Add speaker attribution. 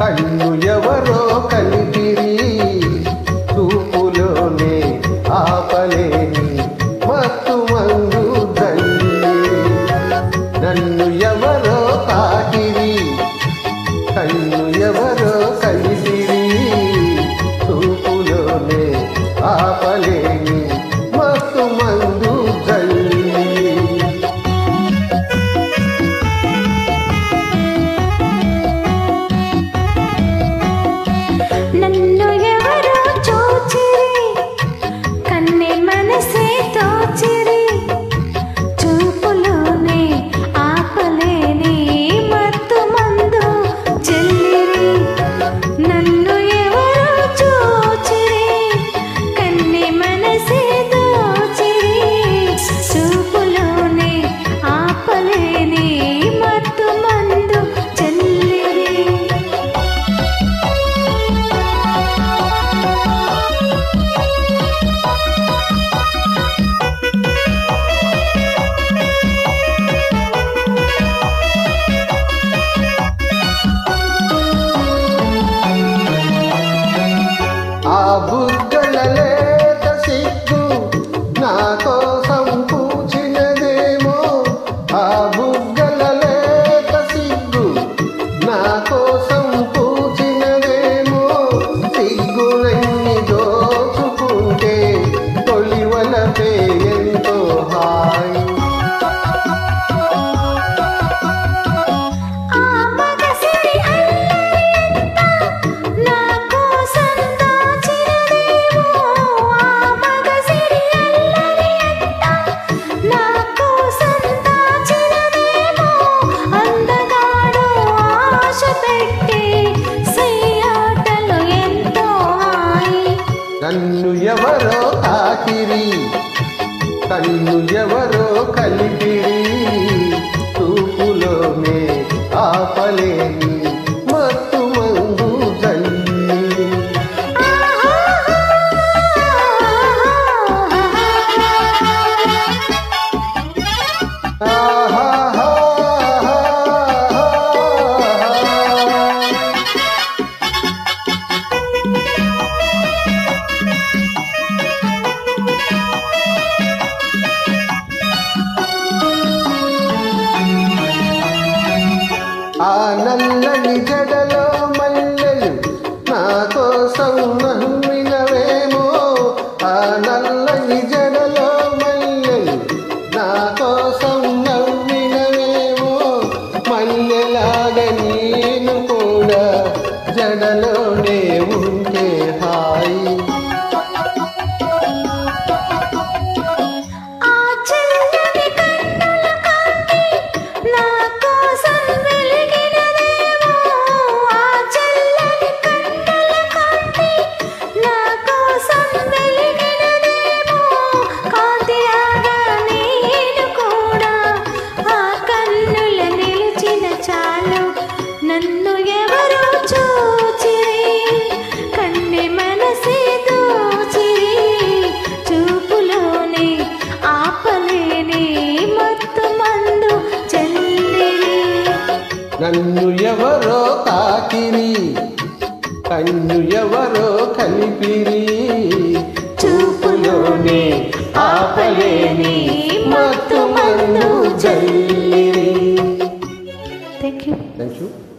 Speaker 1: కన్ను ఎవరో కలిపిరి చూపులోనే ఆపలేని మత్తు మందు జల్లి నన్ను ఎవరో తాకిరి కన్ను ఎవరో కలిపిరి చూపులోనే ఆపలేని మత్తు మందు జల్లి
Speaker 2: నన్ను ఎవరో చూచిరి కన్నే మనసే తోచిరి చూపులోనే ఆపలేని మత్తు మందు చెల్లిరి నన్ను ఎవరో చూచిరి కన్నే మనసే తోచిరి చూపులోనే ఆపలేని మత్తు మందు చెల్లిరి
Speaker 1: ఆ బుగ్గల లేత సిగ్గు నా కోసం పూచినదేమో ఆ బుగ్గల లేత సిగ్గు నా కోసం పూచినదేమో సిగ్గులన్నీ దోచుకుంటే తొలివలపే ఎంతో హాయి నన్ను ఎవరో తాకిరి కన్ను ఎవరో కలిపిరి చూపులోనే ఆపలేని మత్తు మందు జల్లి ఆ నల్లని జడలో మల్లెలు నా కోసం నవ్వినవేమో ఆ నల్లని జడలో మల్లెలు నా కోసం నవ్వినవేమో మల్లెలాగా నేను కూడా జడలోనే ఉంటే హాయి
Speaker 2: నన్ను ఎవరో చూచిరి కన్నె మనసే దోచిరి చూపులోనే ఆపలేని మత్తు మందు చెల్లిరి
Speaker 1: నన్ను ఎవరో తాకిరి కన్ను ఎవరో కలిపిరి చూపులోనే ఆపలేని మత్తు మందు జల్లిరి.
Speaker 2: Thank you.